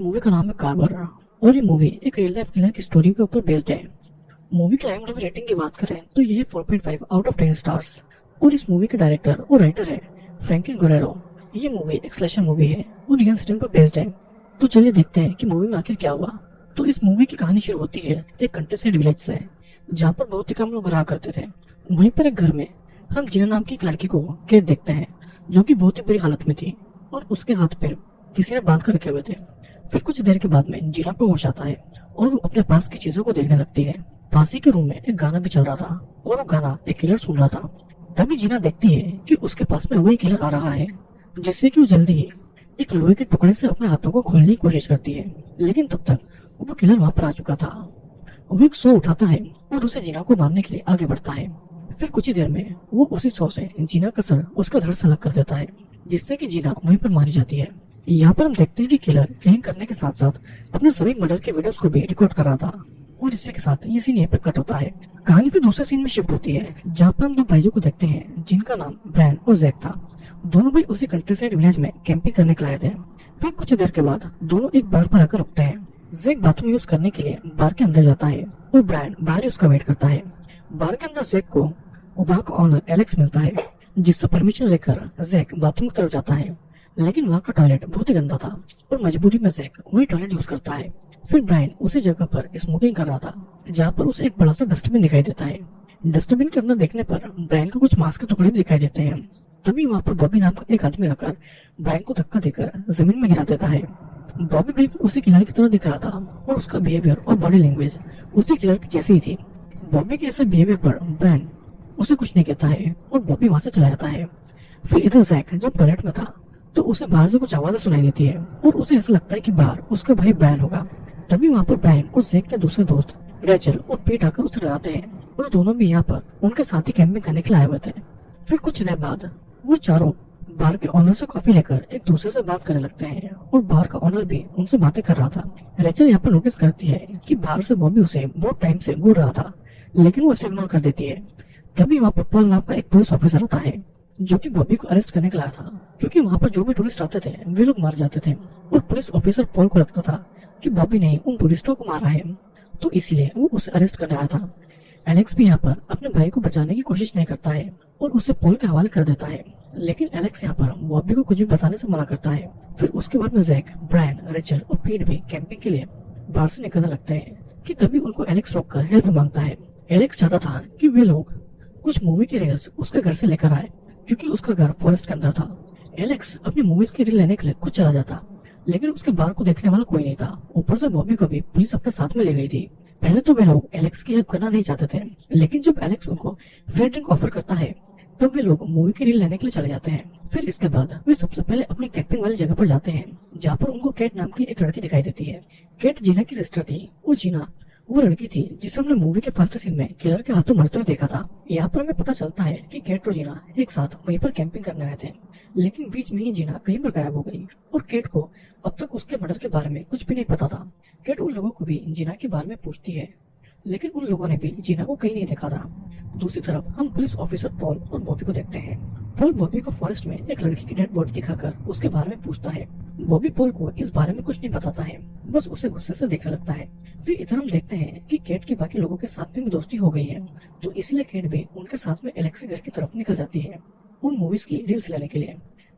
Movie का नाम है कार्वर और ये मूवी एक रियल लाइफ किलर की स्टोरी के ऊपर बेस्ड है। मूवी की IMDb रेटिंग की बात करें तो ये है 4.5 आउट ऑफ 10 स्टार्स और इस मूवी के डायरेक्टर और राइटर है फ्रैंकिन गुरेरो। ये मूवी एक स्लैशर मूवी है और रियल इंसिडेंट पर बेस्ड है। तो चलिए देखते हैं कि मूवी में आखिर क्या हुआ। तो इस मूवी की कहानी शुरू होती है एक कंट्रीसाइड विलेज से, जहाँ पर बहुत ही कम लोग रहा करते थे। वहीं पर एक घर में हम जीना नाम की एक लड़की को कैद देखते हैं, जो कि बहुत ही बुरी हालत में थी और उसके हाथ पैर किसी ने बांध कर रखे हुए थे। फिर कुछ देर के बाद में जीना को होश आता है और वो अपने पास की चीजों को देखने लगती है। पास ही के रूम में एक गाना भी चल रहा था और वो गाना एक किलर सुन रहा था। तभी जीना देखती है कि उसके पास में वही किलर आ रहा है, जिससे कि वो जल्दी ही एक लोहे के टुकड़े से अपने हाथों को खोलने की कोशिश करती है। लेकिन तब तक वो किलर वहां पर आ चुका था। वो एक सौ उठाता है और उसे जीना को मारने के लिए आगे बढ़ता है। फिर कुछ ही देर में वो उसी सौ से जीना का सर उसका धड़ से अलग कर देता है, जिससे कि जीना वहीं पर मारी जाती है। यहाँ पर हम देखते हैं कि किलर किलिंग करने के साथ साथ अपने सभी मर्डर के वीडियोस को भी रिकॉर्ड कर रहा था और इसी के साथ ये सीन यहाँ पर कट होता है। कहानी फिर दूसरे सीन में शिफ्ट होती है, जहाँ पर हम दो भाइयों को देखते हैं जिनका नाम ब्रायन और जैक था। दोनों भाई उसी कंट्रीसाइड विलेज में कैंपिंग करने के लाए थे। फिर कुछ देर के बाद दोनों एक बार पर आकर रुकते हैं। जैक बाथरूम यूज करने के लिए बार के अंदर जाता है और ब्रायन बाहर ही उसका वेट करता है। बार के अंदर जैक को वहाँ का ऑनर एलेक्स मिलता है, जिससे परमिशन लेकर जैक बाथरूम की तरफ जाता है। लेकिन वहाँ का टॉयलेट बहुत ही गंदा था और मजबूरी में जैक वही टॉयलेट यूज करता है। फिर ब्रायन उसी जगह पर स्मोकिंग कर रहा था, जहाँ पर उसे एक बड़ा सा डस्टबिन दिखाई देता है। डस्टबिन के अंदर देखने पर ब्रायन को कुछ मांस के टुकड़े भी दिखाई देते हैं। तभी वहाँ पर बॉबी नाम का एक आदमी आकर ब्रायन को धक्का देकर जमीन में गिरा देता है। बॉबी बिल्कुल उसी किलर की तरह दिख रहा था और उसका बिहेवियर और बॉडी लैंग्वेज उसी किलर की जैसी ही थी। बॉबी के ऐसे बिहेवियर पर ब्रायन उसे कुछ नहीं कहता है और बॉबी वहां से चला जाता है। फिर इधर जैक जब टॉयलेट में था तो उसे बाहर से कुछ आवाजें सुनाई देती है और उसे ऐसा लगता है कि बाहर उसका भाई ब्रायन होगा। तभी वहाँ पर ब्रायन और जैक के दूसरे दोस्त रेचल और पीट आकर उसे डराते हैं और दोनों भी यहाँ पर उनके साथ ही कैंपिंग करने के लिए आए हुए थे। फिर कुछ देर बाद वो चारों बार के ऑनर से कॉफी लेकर एक दूसरे से बात करने लगते हैं और बार का ऑनर भी उनसे बातें कर रहा था। रेचल यहाँ पर नोटिस करती है कि बाहर से बॉबी उसे बहुत टाइम से घूर रहा था, लेकिन वो उसे इग्नोर कर देती है। तभी वहाँ पर पॉल नाम का एक पुलिस ऑफिसर आता है, जो कि बॉबी को अरेस्ट करने के लिए आया था, क्योंकि वहाँ पर जो भी टूरिस्ट आते थे वे लोग मार जाते थे और पुलिस ऑफिसर पॉल को लगता था कि बॉबी ने उन टूरिस्टों को मारा है, तो इसलिए वो उसे अरेस्ट करने आया था। एलेक्स भी यहाँ पर अपने भाई को बचाने की कोशिश नहीं करता है और उसे पॉल के हवाले कर देता है, लेकिन एलेक्स यहाँ पर बॉबी को कुछ भी बताने से मना करता है। फिर उसके बाद में जैक, ब्रायन, रेचल और पीट भी कैंपिंग के लिए बाहर से निकलने लगते हैं कि तभी उनको एलेक्स रोककर हेल्प मांगता है। एलेक्स चाहता था कि वे लोग कुछ मूवी के रील्स उसके घर से लेकर आए, क्योंकि उसका घर फॉरेस्ट के अंदर था। एलेक्स अपनी मूवीज की रील लेने के लिए खुद चला जाता, लेकिन उसके बाहर को देखने वाला कोई नहीं था। ऊपर से बॉबी को भी पुलिस अपने साथ में ले गई थी। पहले तो वे लोग एलेक्स की हेल्प करना नहीं चाहते थे, लेकिन जब एलेक्स उनको फ्री ड्रिंक ऑफर करता है तब वे लोग मूवी की रील लेने के लिए चले जाते हैं। फिर इसके बाद वे सबसे पहले अपनी कैंपिंग वाली जगह पर जाते हैं, जहाँ पर उनको कैट नाम की एक लड़की दिखाई देती है। कैट जीना की सिस्टर थी। वो जीना वो लड़की थी जिसे हमने मूवी के फर्स्ट सीन में किलर के हाथों मरते हुए देखा था। यहाँ पर हमें पता चलता है कि केट और जीना एक साथ वहीं पर कैंपिंग करने आए थे, लेकिन बीच में ही जीना कहीं पर गायब हो गई और केट को अब तक उसके मर्डर के बारे में कुछ भी नहीं पता था। केट उन लोगों को भी जीना के बारे में पूछती है, लेकिन उन लोगों ने भी जीना को कहीं नहीं देखा था। दूसरी तरफ हम पुलिस ऑफिसर पॉल और बॉबी को देखते हैं। पॉल बॉबी को फॉरेस्ट में एक लड़की की डेड बॉडी दिखाकर उसके बारे में पूछता है। बॉबी पॉल को इस बारे में कुछ नहीं बताता है, बस उसे गुस्से से देखने लगता है। फिर इधर हम देखते हैं कि केट की बाकी लोगों के साथ में भी दोस्ती हो गई है, तो इसलिए केट भी उनके साथ में एलेक्स के घर की तरफ निकल जाती है उन मूवीज की रील्स लेने के लिए।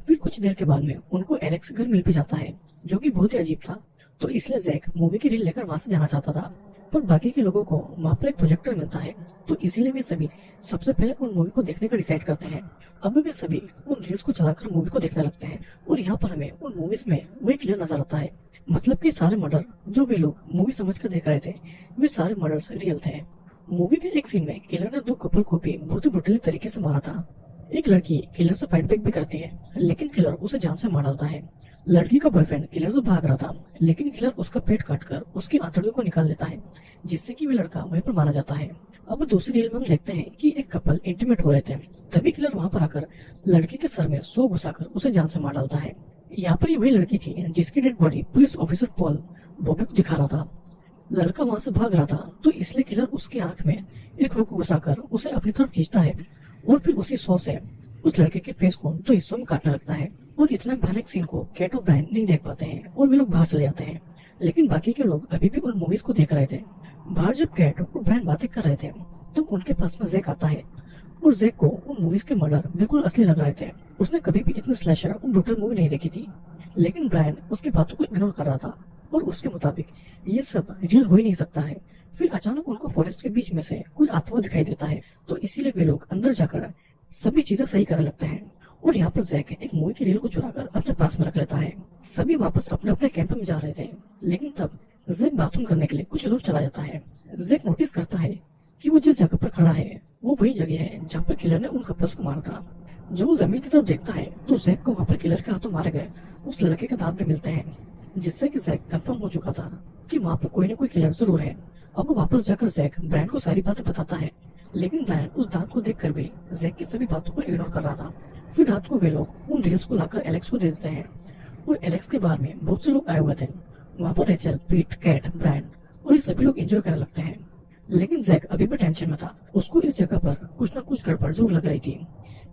फिर कुछ देर के बाद में उनको एलेक्स घर मिल भी जाता है, जो कि बहुत ही अजीब था, तो इसलिए जैक मूवी की रील लेकर वहां से जाना चाहता था, पर बाकी के लोगों को वहाँ पर एक प्रोजेक्टर मिलता है, तो इसीलिए वे सभी सबसे पहले उन मूवी को देखने का डिसाइड करते हैं। अब वे सभी उन रील्स को चलाकर मूवी को देखने लगते हैं और यहाँ पर हमें उन मूवीज में वही क्लियर नजर आता है, मतलब कि सारे मर्डर जो वे लोग मूवी समझ कर देख रहे थे वे सारे मर्डर्स रियल थे। मूवी के एक सीन में किलर ने दो कपल को भी बहुत ही ब्रुटली तरीके से मारा था। एक लड़की किलर से फाइट बैक भी करती है, लेकिन किलर उसे जान से मार डालता है। लड़की का बॉयफ्रेंड किलर से भाग रहा था, लेकिन किलर उसका पेट काटकर उसकी आंतड़ियों को निकाल लेता है, जिससे कि वे लड़का वहीं पर मारा जाता है। अब दूसरी रील में हम देखते हैं कि एक कपल इंटीमेट हो रहे थे, तभी किलर वहां पर आकर लड़की के सर में 100 घुसाकर उसे जान से मार डालता है। यहाँ पर ये वही लड़की थी जिसकी dead body police officer Paul Bobby को दिखा रहा था। लड़का वहां से भाग रहा था, तो इसलिए किलर उसकी आंख में एक हुक घुसाकर उसे अपनी तरफ खींचता है और फिर उसी 100 से उस लड़के के फेस को 2 हिस्सों में काटने लगता है। और इतना भयानक सीन को कैट और ब्रायन नहीं देख पाते हैं और वे लोग बाहर चले जाते हैं। लेकिन बाकी के लोग अभी भी उन मूवीज को देख रहे थे। बाहर जब कैट और ब्रायन बातें कर रहे थे तब उनके पास में जैक आता है और जैक को उन मूवीज के मर्डर बिल्कुल असली लग रहे थे। उसने कभी भी इतनी स्लैशर और ब्रूटल मूवी नहीं देखी थी, लेकिन ब्रायन उसकी बातों को इग्नोर कर रहा था और उसके मुताबिक ये सब रियल हो ही नहीं सकता है। फिर अचानक उनको फॉरेस्ट के बीच में से कोई आत्मा दिखाई देता है, तो इसीलिए वे लोग अंदर जाकर सभी चीजें सही करने लगते हैं। और यहाँ पर जैक एक मूवी की रील को चुराकर अपने पास में रख लेता है। सभी वापस अपने अपने कैंप में जा रहे थे, लेकिन तब जैक बाथरूम करने के लिए कुछ दूर चला जाता है। जैक नोटिस करता है कि वो जिस जगह पर खड़ा है वो वही जगह है जहाँ पर किलर ने उन कपल्स को मारा था। जब वो जमीन की तरफ देखता है तो जैक को वहाँ पर किलर के हाथों मारे गए उस लड़के के दांत भी मिलते हैं, जिससे कि जैक कंफर्म हो चुका था कि वहाँ पर कोई न कोई किलर जरूर है। अब वो वापस जाकर जैक ब्रायन को सारी बातें बताता है, लेकिन ब्रायन उस दांत को देखकर भी जैक की सभी बातों को इग्नोर कर रहा था। फिर रात को वे लोग उन रील्स को लाकर एलेक्स को दे देते हैं और एलेक्स के बार में बहुत से लोग आए हुए थे। वहाँ पर रेचल, पीट, कैट, ब्रायन और ये सभी लोग एंजॉय करने लगते हैं, लेकिन जैक अभी भी टेंशन में था। उसको इस जगह पर कुछ न कुछ गड़बड़ जरूर लग रही थी।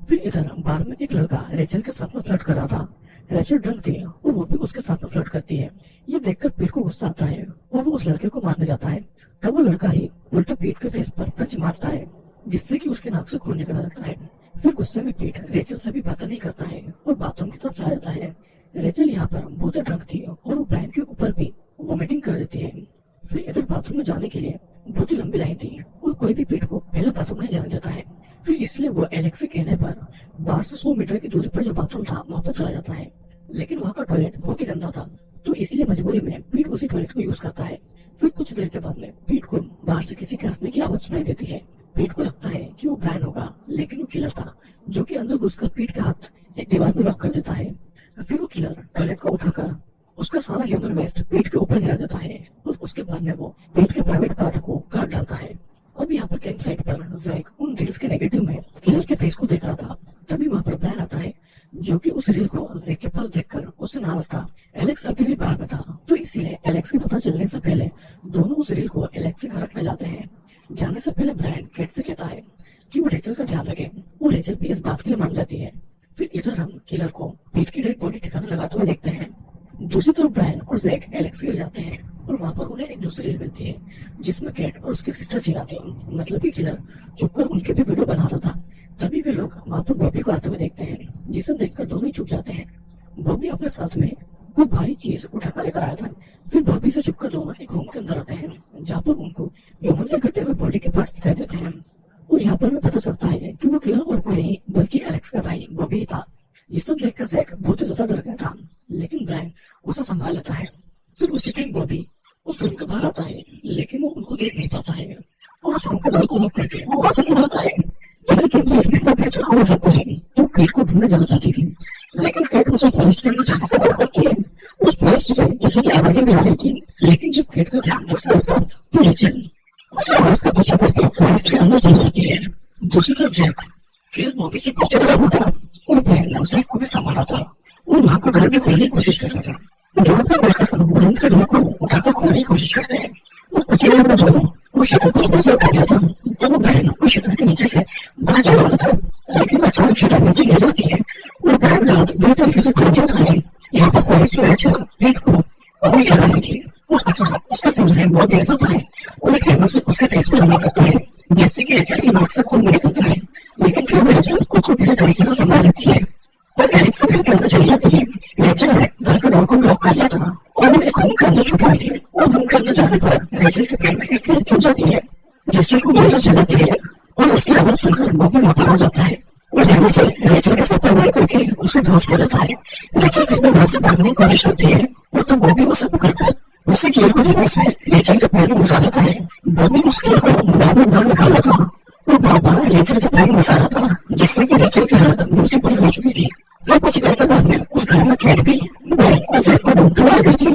फिर इधर बार में एक लड़का रेचल के साथ में फ्लर्ट कर रहा था। रेचल ड्रंक थी और वो भी उसके साथ में फ्लर्ट करती है। ये देखकर पीट को गुस्सा आता है और वो उस लड़के को मारने जाता है। तब वो लड़का ही उल्टा पीट के फेस पर पंच मारता है, जिससे कि उसके नाक से खून निकलने लगता है। फिर गुस्से में पीट रेचल से भी बातें नहीं करता है और बाथरूम की तरफ चला जाता है। रेचल यहाँ पर बहुत ड्रंक थी और वो ब्रायन के ऊपर भी वोमिटिंग कर देती है। फिर इधर बाथरूम में जाने के लिए बहुत ही लंबी लाइन थी और कोई भी पीट को पहले बाथरूम नहीं जाने देता है। फिर इसलिए वो एलेक्स के कहने पर बाहर से 100 मीटर की दूरी पर जो बाथरूम था वहाँ पर चला जाता है, लेकिन वहाँ का टॉयलेट बहुत ही गंदा था, तो इसलिए मजबूरी में पीट उसी टॉयलेट को यूज करता है। फिर कुछ देर के बाद में पीट को बाहर से किसी के हंसने की आवाज सुनाई देती है। पीट को लगता है कि वो ब्रायन होगा, लेकिन वो किलर था, जो कि अंदर घुसकर पीट का हाथ एक दीवार पर लॉक कर देता है। फिर वो किलर टॉयलेट को उठाकर उसका सारा ह्यूमन वेस्ट पीट के ऊपर गिरा देता है और उसके बाद में वो पीट के प्राइवेट पार्ट को काट डालता है। अब यहाँ पर कैंप साइट पर जैक उन रील्स के नेगेटिव में किलर के फेस को देख रहा था। तभी वहाँ पर ब्रायन आता है, जो कि उस रील को जैक के पास देखकर उससे नाराज था। एलेक्स अभी भी बाहर में था, तो इसीलिए एलेक्स के पता चलने से पहले दोनों उस रील को एलेक्स के घर रखने जाते हैं। जाने से पहले ब्रायन कैट से कहता है कि वो रेचल का ध्यान रखे, वो रेचल भी इस बात के लिए मान जाती है। फिर इधर हम किलर को पीट की डेड बॉडी ठिकाने लगाते हुए देखते हैं। दूसरी तरफ ब्रायन और जैक एलेक्स के जाते हैं और वहाँ पर उन्हें एक दूसरी रील मिलती है जिसमें कैट और उसकी सिस्टर चिल्लाती है, मतलब कि किलर चुपकर उनके भी वीडियो बना रहा था। तभी वे लोग वहाँ पर बॉबी को आते हुए देखते हैं, जिसे देखकर दोनों ही चुप जाते हैं। बॉबी अपने साथ में कोई भारी चीज उठाकर लेकर आया था। फिर बॉबी से चुपकर दोनों एक रूम के अंदर आते हैं, जहाँ पर उनको ह्यूमन के कटे हुए बॉडी के पास दिखाई देते हैं। और यहाँ पर हमें पता चलता है कि वो किलर और कोई नहीं बल्कि एलेक्स का भाई बॉबी था। ये सब देखकर जैक बहुत ही ज्यादा डर गया था, लेकिन ब्रायन उसे संभाल लेता है। फिर उसी टाइम बॉबी उस रूम के बाहर आता है, लेकिन वो उनको देख नहीं पाता है और उस रूम के डर को लॉक करके वो वहां से चलाता है। हो सकता है तो केट को ढूंढने जाना चाहती थी, लेकिन केट उसे फॉरेस्ट के अंदर जाने से मना करती है। उस फॉरेस्ट से किसी की आवाजें भी आ रही थी, लेकिन जब केट का ध्यान उससे लगता तो रेचल उसे आवाज का पीछा करके फॉरेस्ट के अंदर चली जाती है। दूसरी तरफ जैक फिर बॉबी से पूछने लगा था और ब्रायन जैक को भी संभाला था और वहां को डर भी खोलने की कोशिश कर रहा था। दोनों फिर मिलकर रूम के डोर को उठाकर खोलने की कोशिश करते हैं और कुछ ही देर में दोनों उस शटर को नीचे उठा दिया था। तब वो ब्रायन उस शटर के नीचे से बाहर जाने वाला था, लेकिन अचानक शटर नीचे गिर जाती है और ब्रायन का हाथ बुरी तरीके से टूट जाता है। यहाँ पर फॉरेस्ट में रेचल पीट को अभी जला रही थी और अचानक उसका सिर बहुत गिर जाता है और एक हैमर से उसके फेस पर हमला करता है, जिससे कि रेचल की नाक से खून निकलता है। लेकिन फिर भी रेचल खुद को किसी तरीके से संभाल लेती है और एलेक्स घर के अंदर चली जाती है। रेचल ने घर के डोर को लॉक कर लिया था और वो एक रूम के अंदर छुप रही थी और रूम के अंदर जाने पर रेचल के पैर में एक क्लिप छुप जाती है, जिससे वो गोली से चलाती है और उसकी आवाज सुनकर बॉबी वहां पर आ जाता है और धीरे से रेचल के साथ वार करके उसे बेहोश कर देता है। रेचल फिर भी वहां से भागने की कोशिश करती है और तब बॉबी उसे पकड़कर उसे कील को लेने से रेचल के पैर में घुसा देता है। बॉबी उस कील को बार निकाला था और बार रेचल के पैर में घुसा रहा था, जिससे कि रेचल की हालत बहुत ही बुरी हो चुकी थी। फिर कुछ देर के बाद में उस घर में कैट भी जैक को ढूंढते हुए आ गई थी,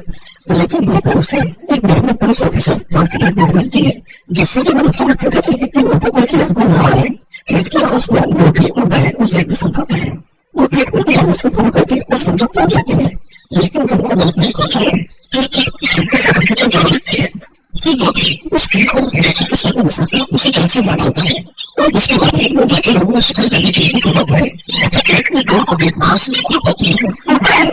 लेकिन वहाँ पर उसे एक गवर्नमेंट पुलिस ऑफिसर की डेड बॉडी मिलती है, जिससे कि वो समझ चुके थे कि वो कोई चीज घूम रहा है। कैट की आवाज को बॉबी और ब्रायन उस जैक को सुन पाते हैं और कैट उनकी आवाज को फोन करके उस सुन तक पहुंच जाती है, लेकिन उनको बात नहीं करता है कि कैट इस घर से हकीकत जान सकती है। फिर बॉबी उस कैट को रेचल के साथ घुसाकर उसे जान से मार देता है और उसके बाद में वो बाकी लोगों को शिकार करने के लिए निकल जाता है। कैट उस डोर को गेट बाहर से खोल पाती है और ब्रायन